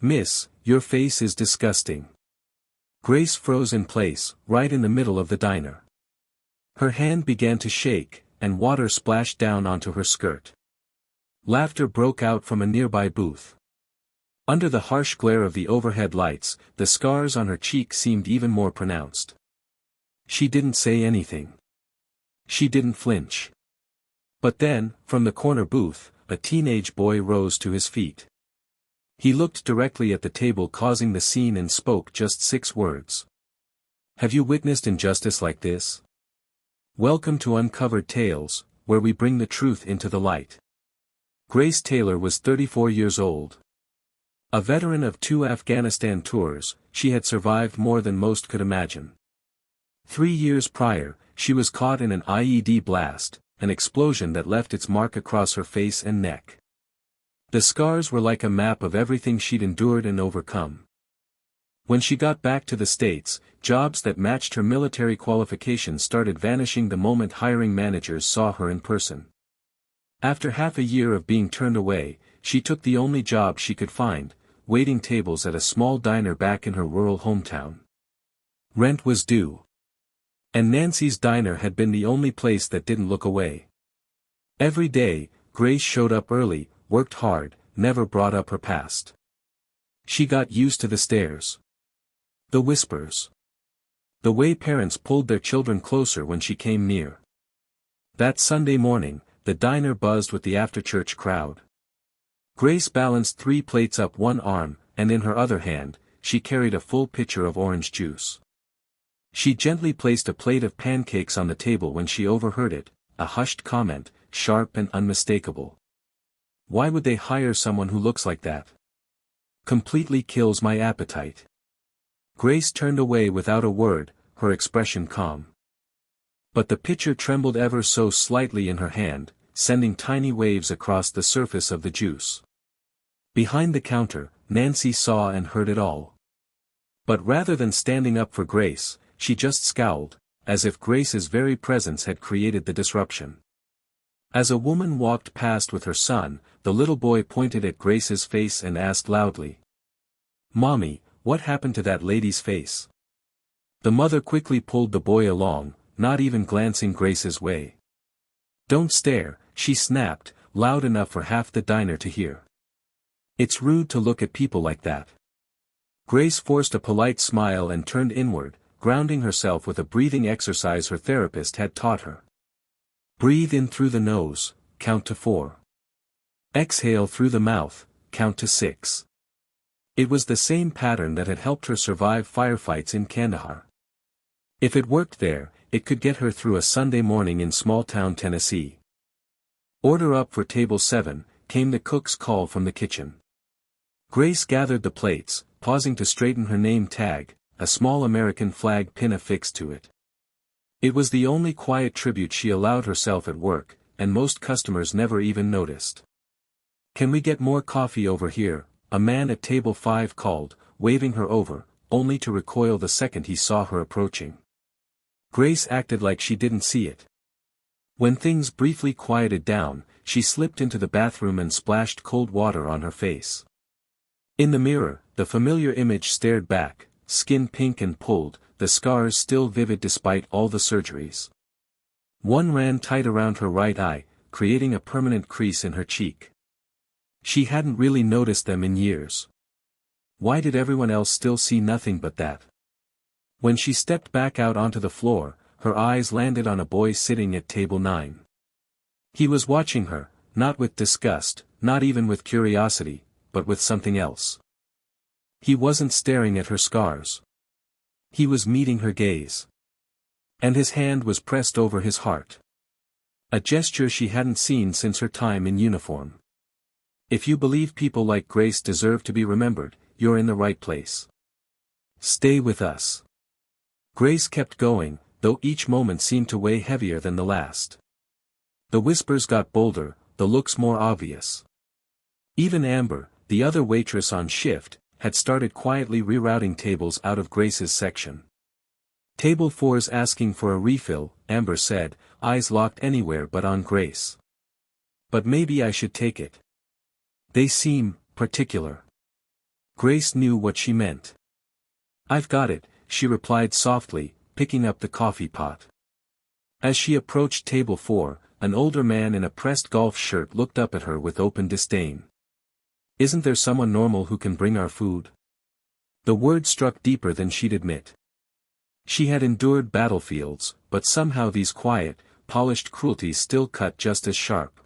"Miss, your face is disgusting." Grace froze in place, right in the middle of the diner. Her hand began to shake, and water splashed down onto her skirt. Laughter broke out from a nearby booth. Under the harsh glare of the overhead lights, the scars on her cheek seemed even more pronounced. She didn't say anything. She didn't flinch. But then, from the corner booth, a teenage boy rose to his feet. He looked directly at the table causing the scene and spoke just 6 words. "Have you witnessed injustice like this? Welcome to Uncovered Tales, where we bring the truth into the light." Grace Taylor was 34 years old. A veteran of 2 Afghanistan tours, she had survived more than most could imagine. 3 years prior, she was caught in an IED blast, an explosion that left its mark across her face and neck. The scars were like a map of everything she'd endured and overcome. When she got back to the States, jobs that matched her military qualifications started vanishing the moment hiring managers saw her in person. After half a year of being turned away, she took the only job she could find, waiting tables at a small diner back in her rural hometown. Rent was due. And Nancy's diner had been the only place that didn't look away. Every day, Grace showed up early, worked hard, never brought up her past. She got used to the stares. The whispers. The way parents pulled their children closer when she came near. That Sunday morning, the diner buzzed with the after-church crowd. Grace balanced 3 plates up one arm, and in her other hand, she carried a full pitcher of orange juice. She gently placed a plate of pancakes on the table when she overheard it, a hushed comment, sharp and unmistakable. "Why would they hire someone who looks like that? Completely kills my appetite." Grace turned away without a word, her expression calm. But the pitcher trembled ever so slightly in her hand, sending tiny waves across the surface of the juice. Behind the counter, Nancy saw and heard it all. But rather than standing up for Grace, she just scowled, as if Grace's very presence had created the disruption. As a woman walked past with her son, the little boy pointed at Grace's face and asked loudly, "Mommy, what happened to that lady's face?" The mother quickly pulled the boy along, not even glancing Grace's way. "Don't stare," she snapped, loud enough for half the diner to hear. "It's rude to look at people like that." Grace forced a polite smile and turned inward, grounding herself with a breathing exercise her therapist had taught her. Breathe in through the nose, count to 4. Exhale through the mouth, count to 6. It was the same pattern that had helped her survive firefights in Kandahar. If it worked there, it could get her through a Sunday morning in small-town Tennessee. "Order up for table 7, came the cook's call from the kitchen. Grace gathered the plates, pausing to straighten her name tag, a small American flag pin affixed to it. It was the only quiet tribute she allowed herself at work, and most customers never even noticed. "Can we get more coffee over here?" a man at table 5 called, waving her over, only to recoil the second he saw her approaching. Grace acted like she didn't see it. When things briefly quieted down, she slipped into the bathroom and splashed cold water on her face. In the mirror, the familiar image stared back, skin pink and pulled, the scars still vivid despite all the surgeries. One ran tight around her right eye, creating a permanent crease in her cheek. She hadn't really noticed them in years. Why did everyone else still see nothing but that? When she stepped back out onto the floor, her eyes landed on a boy sitting at table 9. He was watching her, not with disgust, not even with curiosity, but with something else. He wasn't staring at her scars. He was meeting her gaze. And his hand was pressed over his heart. A gesture she hadn't seen since her time in uniform. If you believe people like Grace deserve to be remembered, you're in the right place. Stay with us. Grace kept going, though each moment seemed to weigh heavier than the last. The whispers got bolder, the looks more obvious. Even Amber, the other waitress on shift, had started quietly rerouting tables out of Grace's section. "Table 4's asking for a refill," Amber said, eyes locked anywhere but on Grace. "But maybe I should take it. They seem particular." Grace knew what she meant. "I've got it," she replied softly, picking up the coffee pot. As she approached table 4, an older man in a pressed golf shirt looked up at her with open disdain. "Isn't there someone normal who can bring our food?" The word struck deeper than she'd admit. She had endured battlefields, but somehow these quiet, polished cruelties still cut just as sharp.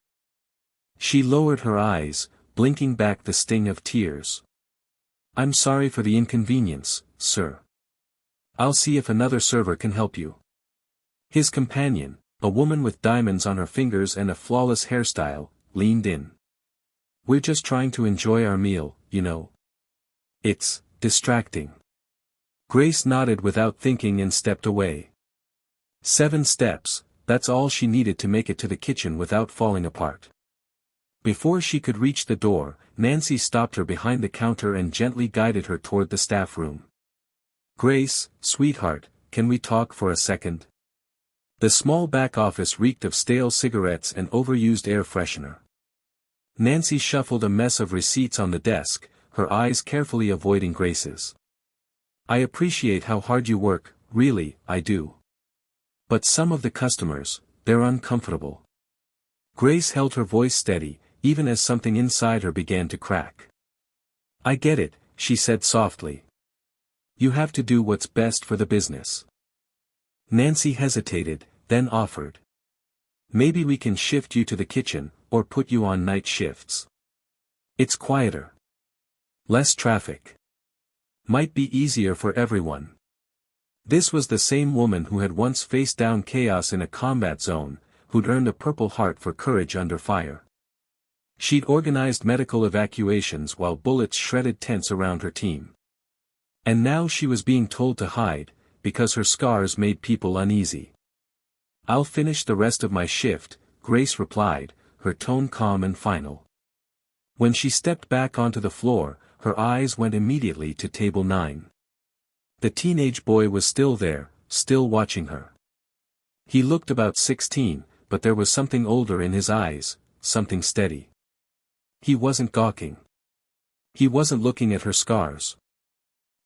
She lowered her eyes, blinking back the sting of tears. "I'm sorry for the inconvenience, sir. I'll see if another server can help you." His companion, a woman with diamonds on her fingers and a flawless hairstyle, leaned in. "We're just trying to enjoy our meal, you know. It's distracting." Grace nodded without thinking and stepped away. 7 steps, that's all she needed to make it to the kitchen without falling apart. Before she could reach the door, Nancy stopped her behind the counter and gently guided her toward the staff room. "Grace, sweetheart, can we talk for a second?" The small back office reeked of stale cigarettes and overused air freshener. Nancy shuffled a mess of receipts on the desk, her eyes carefully avoiding Grace's. "I appreciate how hard you work, really, I do. But some of the customers, they're uncomfortable." Grace held her voice steady, even as something inside her began to crack. "I get it," she said softly. "You have to do what's best for the business." Nancy hesitated, then offered. "Maybe we can shift you to the kitchen, or put you on night shifts. It's quieter. Less traffic. Might be easier for everyone." This was the same woman who had once faced down chaos in a combat zone, who'd earned a Purple Heart for courage under fire. She'd organized medical evacuations while bullets shredded tents around her team. And now she was being told to hide, because her scars made people uneasy. "I'll finish the rest of my shift," Grace replied, her tone calm and final. When she stepped back onto the floor, her eyes went immediately to table 9. The teenage boy was still there, still watching her. He looked about 16, but there was something older in his eyes, something steady. He wasn't gawking. He wasn't looking at her scars.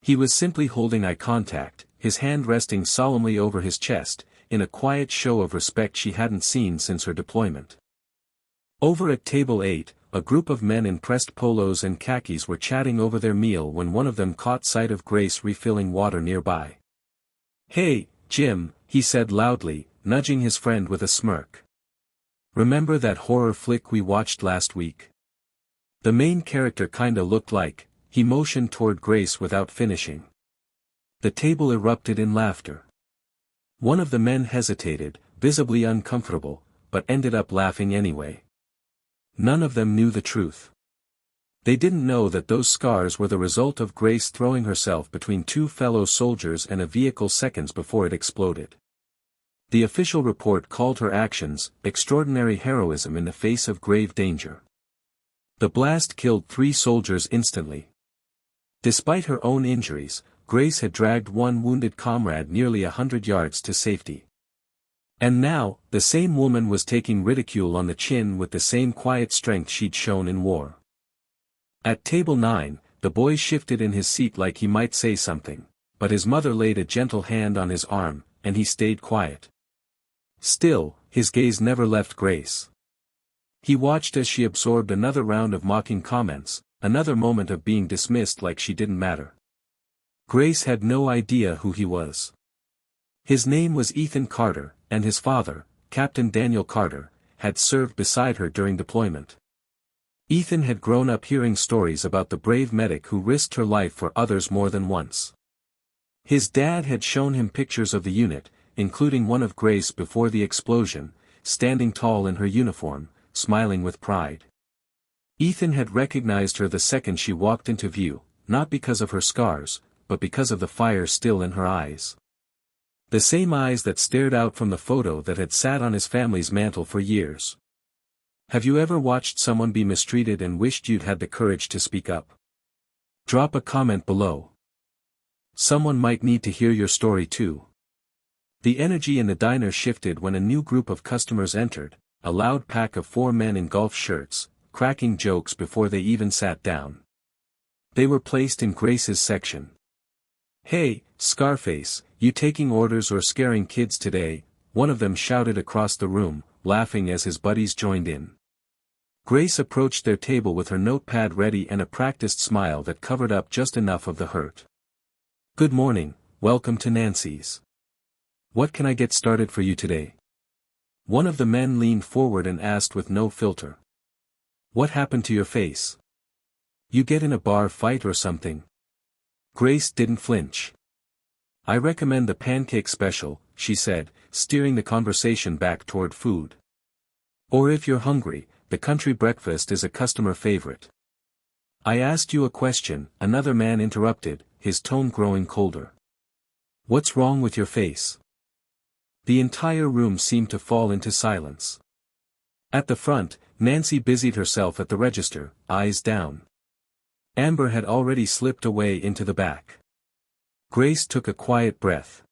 He was simply holding eye contact, his hand resting solemnly over his chest, in a quiet show of respect she hadn't seen since her deployment. Over at table 8, a group of men in pressed polos and khakis were chatting over their meal when one of them caught sight of Grace refilling water nearby. "Hey, Jim," he said loudly, nudging his friend with a smirk. "Remember that horror flick we watched last week?" The main character kinda looked like. He motioned toward Grace without finishing. The table erupted in laughter. One of the men hesitated, visibly uncomfortable, but ended up laughing anyway. None of them knew the truth. They didn't know that those scars were the result of Grace throwing herself between 2 fellow soldiers and a vehicle seconds before it exploded. The official report called her actions extraordinary heroism in the face of grave danger. The blast killed 3 soldiers instantly. Despite her own injuries, Grace had dragged one wounded comrade nearly 100 yards to safety. And now, the same woman was taking ridicule on the chin with the same quiet strength she'd shown in war. At table 9, the boy shifted in his seat like he might say something, but his mother laid a gentle hand on his arm, and he stayed quiet. Still, his gaze never left Grace. He watched as she absorbed another round of mocking comments, another moment of being dismissed like she didn't matter. Grace had no idea who he was. His name was Ethan Carter, and his father, Captain Daniel Carter, had served beside her during deployment. Ethan had grown up hearing stories about the brave medic who risked her life for others more than once. His dad had shown him pictures of the unit, including one of Grace before the explosion, standing tall in her uniform, smiling with pride. Ethan had recognized her the second she walked into view, not because of her scars, but because of the fire still in her eyes. The same eyes that stared out from the photo that had sat on his family's mantle for years. Have you ever watched someone be mistreated and wished you'd had the courage to speak up? Drop a comment below. Someone might need to hear your story too. The energy in the diner shifted when a new group of customers entered, a loud pack of 4 men in golf shirts, cracking jokes before they even sat down. They were placed in Grace's section. "Hey, Scarface, you taking orders or scaring kids today?" one of them shouted across the room, laughing as his buddies joined in. Grace approached their table with her notepad ready and a practiced smile that covered up just enough of the hurt. "Good morning, welcome to Nancy's. What can I get started for you today?" One of the men leaned forward and asked with no filter. "What happened to your face? You get in a bar fight or something?" Grace didn't flinch. "I recommend the pancake special," she said, steering the conversation back toward food. "Or if you're hungry, the country breakfast is a customer favorite." "I asked you a question," another man interrupted, his tone growing colder. "What's wrong with your face?" The entire room seemed to fall into silence. At the front, Nancy busied herself at the register, eyes down. Amber had already slipped away into the back. Grace took a quiet breath.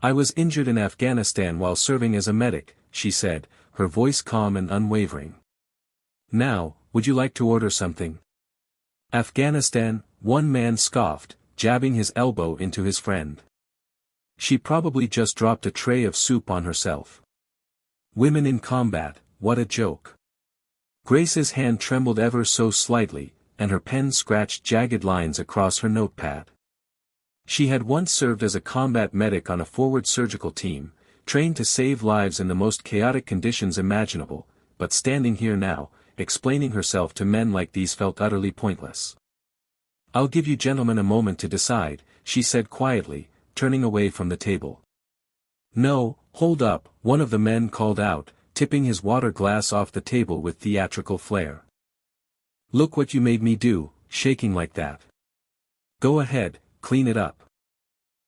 "I was injured in Afghanistan while serving as a medic," she said, her voice calm and unwavering. "Now, would you like to order something?" "Afghanistan," one man scoffed, jabbing his elbow into his friend. She probably just dropped a tray of soup on herself. "Women in combat, what a joke." Grace's hand trembled ever so slightly, and her pen scratched jagged lines across her notepad. She had once served as a combat medic on a forward surgical team, trained to save lives in the most chaotic conditions imaginable, but standing here now, explaining herself to men like these felt utterly pointless. "I'll give you gentlemen a moment to decide," she said quietly, turning away from the table. "No, hold up," one of the men called out, tipping his water glass off the table with theatrical flair. "Look what you made me do, shaking like that. Go ahead, clean it up."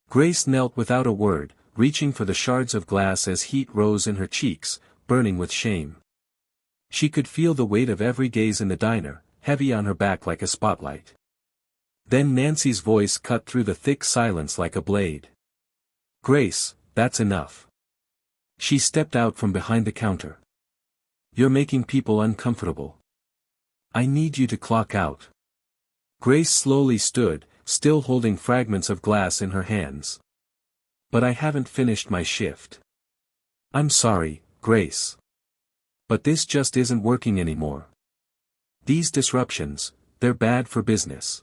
Grace knelt without a word, reaching for the shards of glass as heat rose in her cheeks, burning with shame. She could feel the weight of every gaze in the diner, heavy on her back like a spotlight. Then Nancy's voice cut through the thick silence like a blade. "Grace, that's enough." She stepped out from behind the counter. "You're making people uncomfortable. I need you to clock out." Grace slowly stood, still holding fragments of glass in her hands. "But I haven't finished my shift." "I'm sorry, Grace. But this just isn't working anymore. These disruptions, they're bad for business."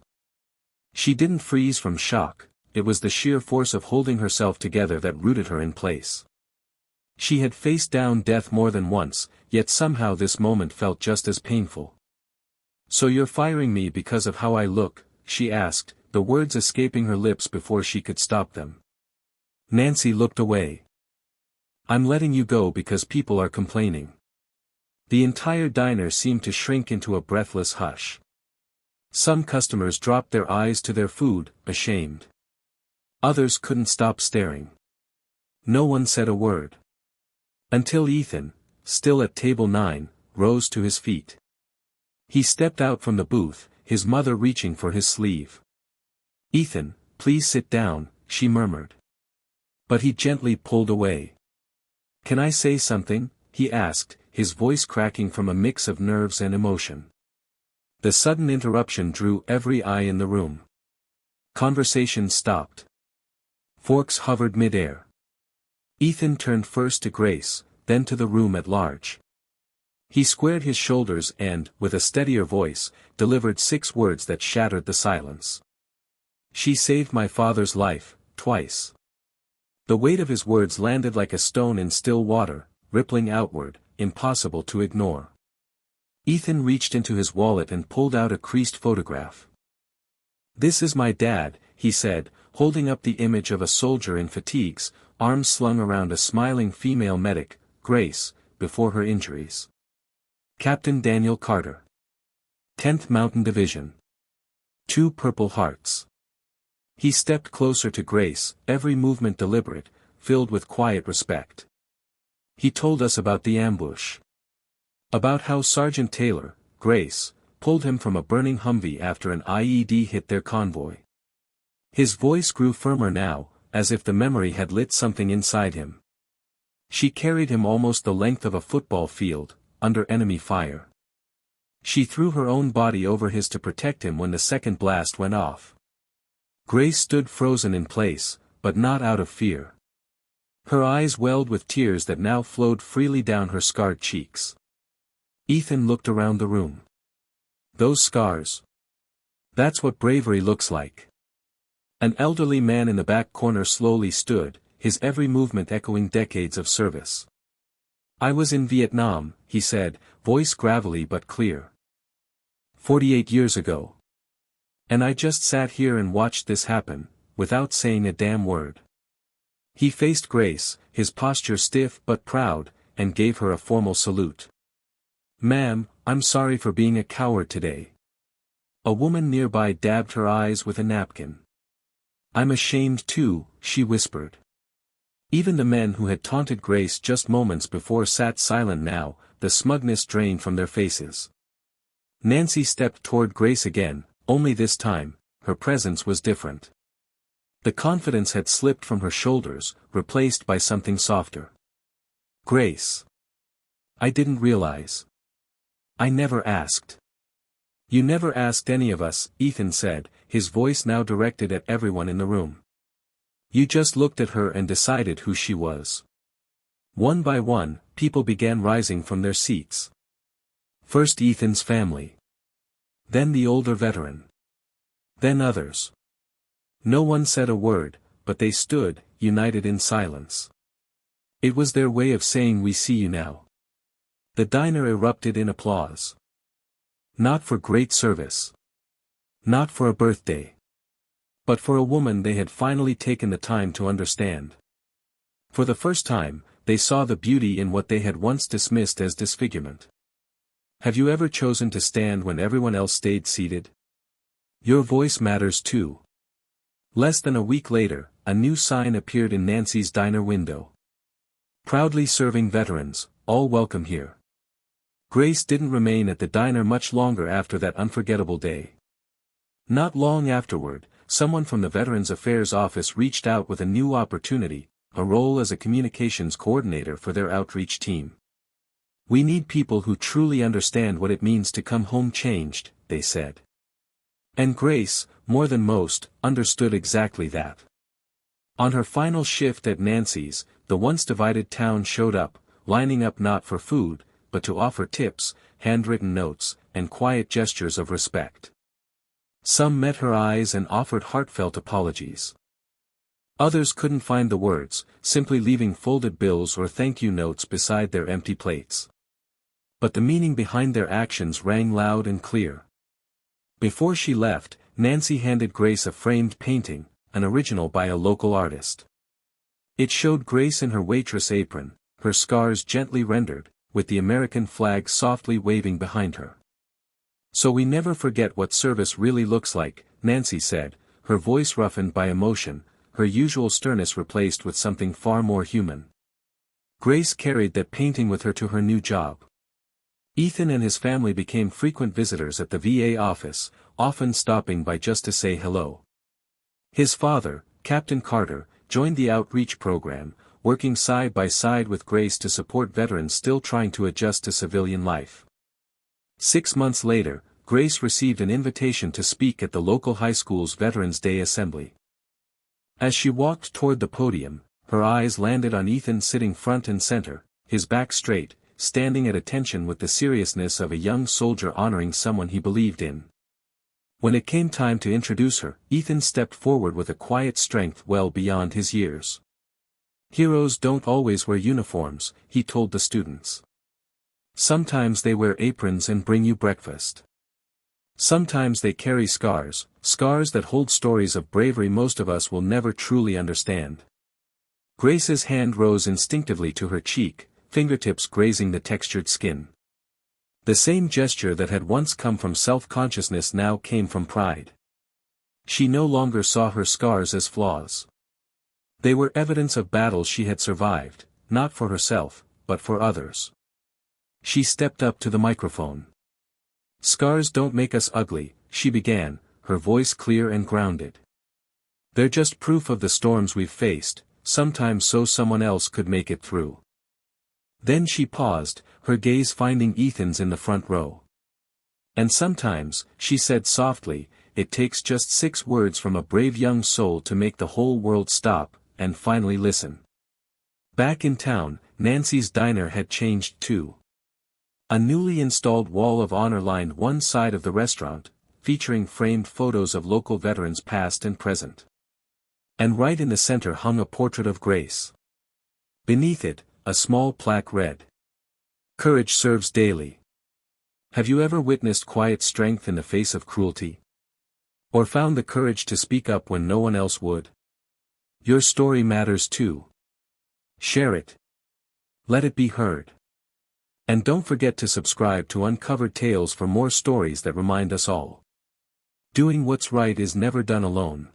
She didn't freeze from shock, it was the sheer force of holding herself together that rooted her in place. She had faced down death more than once, yet somehow this moment felt just as painful. "So you're firing me because of how I look?" she asked, the words escaping her lips before she could stop them. Nancy looked away. "I'm letting you go because people are complaining." The entire diner seemed to shrink into a breathless hush. Some customers dropped their eyes to their food, ashamed. Others couldn't stop staring. No one said a word. Until Ethan, still at table 9, rose to his feet. He stepped out from the booth, his mother reaching for his sleeve. "Ethan, please sit down," she murmured. But he gently pulled away. "Can I say something?" he asked, his voice cracking from a mix of nerves and emotion. The sudden interruption drew every eye in the room. Conversation stopped. Forks hovered mid-air. Ethan turned first to Grace, then to the room at large. He squared his shoulders and, with a steadier voice, delivered 6 words that shattered the silence. "She saved my father's life, twice." The weight of his words landed like a stone in still water, rippling outward, impossible to ignore. Ethan reached into his wallet and pulled out a creased photograph. "This is my dad," he said, holding up the image of a soldier in fatigues, arms slung around a smiling female medic, Grace, before her injuries. "Captain Daniel Carter. 10th Mountain Division. 2 Purple Hearts." He stepped closer to Grace, every movement deliberate, filled with quiet respect. "He told us about the ambush. About how Sergeant Taylor, Grace, pulled him from a burning Humvee after an IED hit their convoy." His voice grew firmer now, as if the memory had lit something inside him. "She carried him almost the length of a football field, under enemy fire. She threw her own body over his to protect him when the second blast went off. Grace stood frozen in place, but not out of fear. Her eyes welled with tears that now flowed freely down her scarred cheeks. Ethan looked around the room. Those scars. That's what bravery looks like. An elderly man in the back corner slowly stood, his every movement echoing decades of service. I was in Vietnam, he said, voice gravelly but clear. 48 years ago. And I just sat here and watched this happen, without saying a damn word. He faced Grace, his posture stiff but proud, and gave her a formal salute. Ma'am, I'm sorry for being a coward today. A woman nearby dabbed her eyes with a napkin. I'm ashamed too, she whispered. Even the men who had taunted Grace just moments before sat silent now, the smugness drained from their faces. Nancy stepped toward Grace again, only this time, her presence was different. The confidence had slipped from her shoulders, replaced by something softer. Grace. I didn't realize. I never asked. You never asked any of us, Ethan said, his voice now directed at everyone in the room. You just looked at her and decided who she was. One by one, people began rising from their seats. First Ethan's family. Then the older veteran. Then others. No one said a word, but they stood, united in silence. It was their way of saying we see you now. The diner erupted in applause. Not for great service. Not for a birthday. But for a woman they had finally taken the time to understand. For the first time, they saw the beauty in what they had once dismissed as disfigurement. Have you ever chosen to stand when everyone else stayed seated? Your voice matters too. Less than a week later, a new sign appeared in Nancy's diner window. Proudly serving veterans, all welcome here. Grace didn't remain at the diner much longer after that unforgettable day. Not long afterward, someone from the Veterans Affairs office reached out with a new opportunity, a role as a communications coordinator for their outreach team. We need people who truly understand what it means to come home changed, they said. And Grace, more than most, understood exactly that. On her final shift at Nancy's, the once divided town showed up, lining up not for food, but to offer tips, handwritten notes, and quiet gestures of respect. Some met her eyes and offered heartfelt apologies. Others couldn't find the words, simply leaving folded bills or thank you notes beside their empty plates. But the meaning behind their actions rang loud and clear. Before she left, Nancy handed Grace a framed painting, an original by a local artist. It showed Grace in her waitress apron, her scars gently rendered, with the American flag softly waving behind her. So we never forget what service really looks like, Nancy said, her voice roughened by emotion, her usual sternness replaced with something far more human. Grace carried that painting with her to her new job. Ethan and his family became frequent visitors at the VA office, often stopping by just to say hello. His father, Captain Carter, joined the outreach program, working side by side with Grace to support veterans still trying to adjust to civilian life. 6 months later, Grace received an invitation to speak at the local high school's Veterans Day assembly. As she walked toward the podium, her eyes landed on Ethan sitting front and center, his back straight, standing at attention with the seriousness of a young soldier honoring someone he believed in. When it came time to introduce her, Ethan stepped forward with a quiet strength well beyond his years. Heroes don't always wear uniforms, he told the students. Sometimes they wear aprons and bring you breakfast. Sometimes they carry scars, scars that hold stories of bravery most of us will never truly understand. Grace's hand rose instinctively to her cheek, fingertips grazing the textured skin. The same gesture that had once come from self-consciousness now came from pride. She no longer saw her scars as flaws. They were evidence of battles she had survived, not for herself, but for others. She stepped up to the microphone. Scars don't make us ugly, she began, her voice clear and grounded. They're just proof of the storms we've faced, sometimes so someone else could make it through. Then she paused, her gaze finding Ethan's in the front row. And sometimes, she said softly, it takes just 6 words from a brave young soul to make the whole world stop, and finally listen. Back in town, Nancy's diner had changed too. A newly installed wall of honor lined one side of the restaurant, featuring framed photos of local veterans past and present. And right in the center hung a portrait of Grace. Beneath it, a small plaque read, "Courage serves daily." Have you ever witnessed quiet strength in the face of cruelty? Or found the courage to speak up when no one else would? Your story matters too. Share it. Let it be heard. And don't forget to subscribe to Uncovered Tales for more stories that remind us all. Doing what's right is never done alone.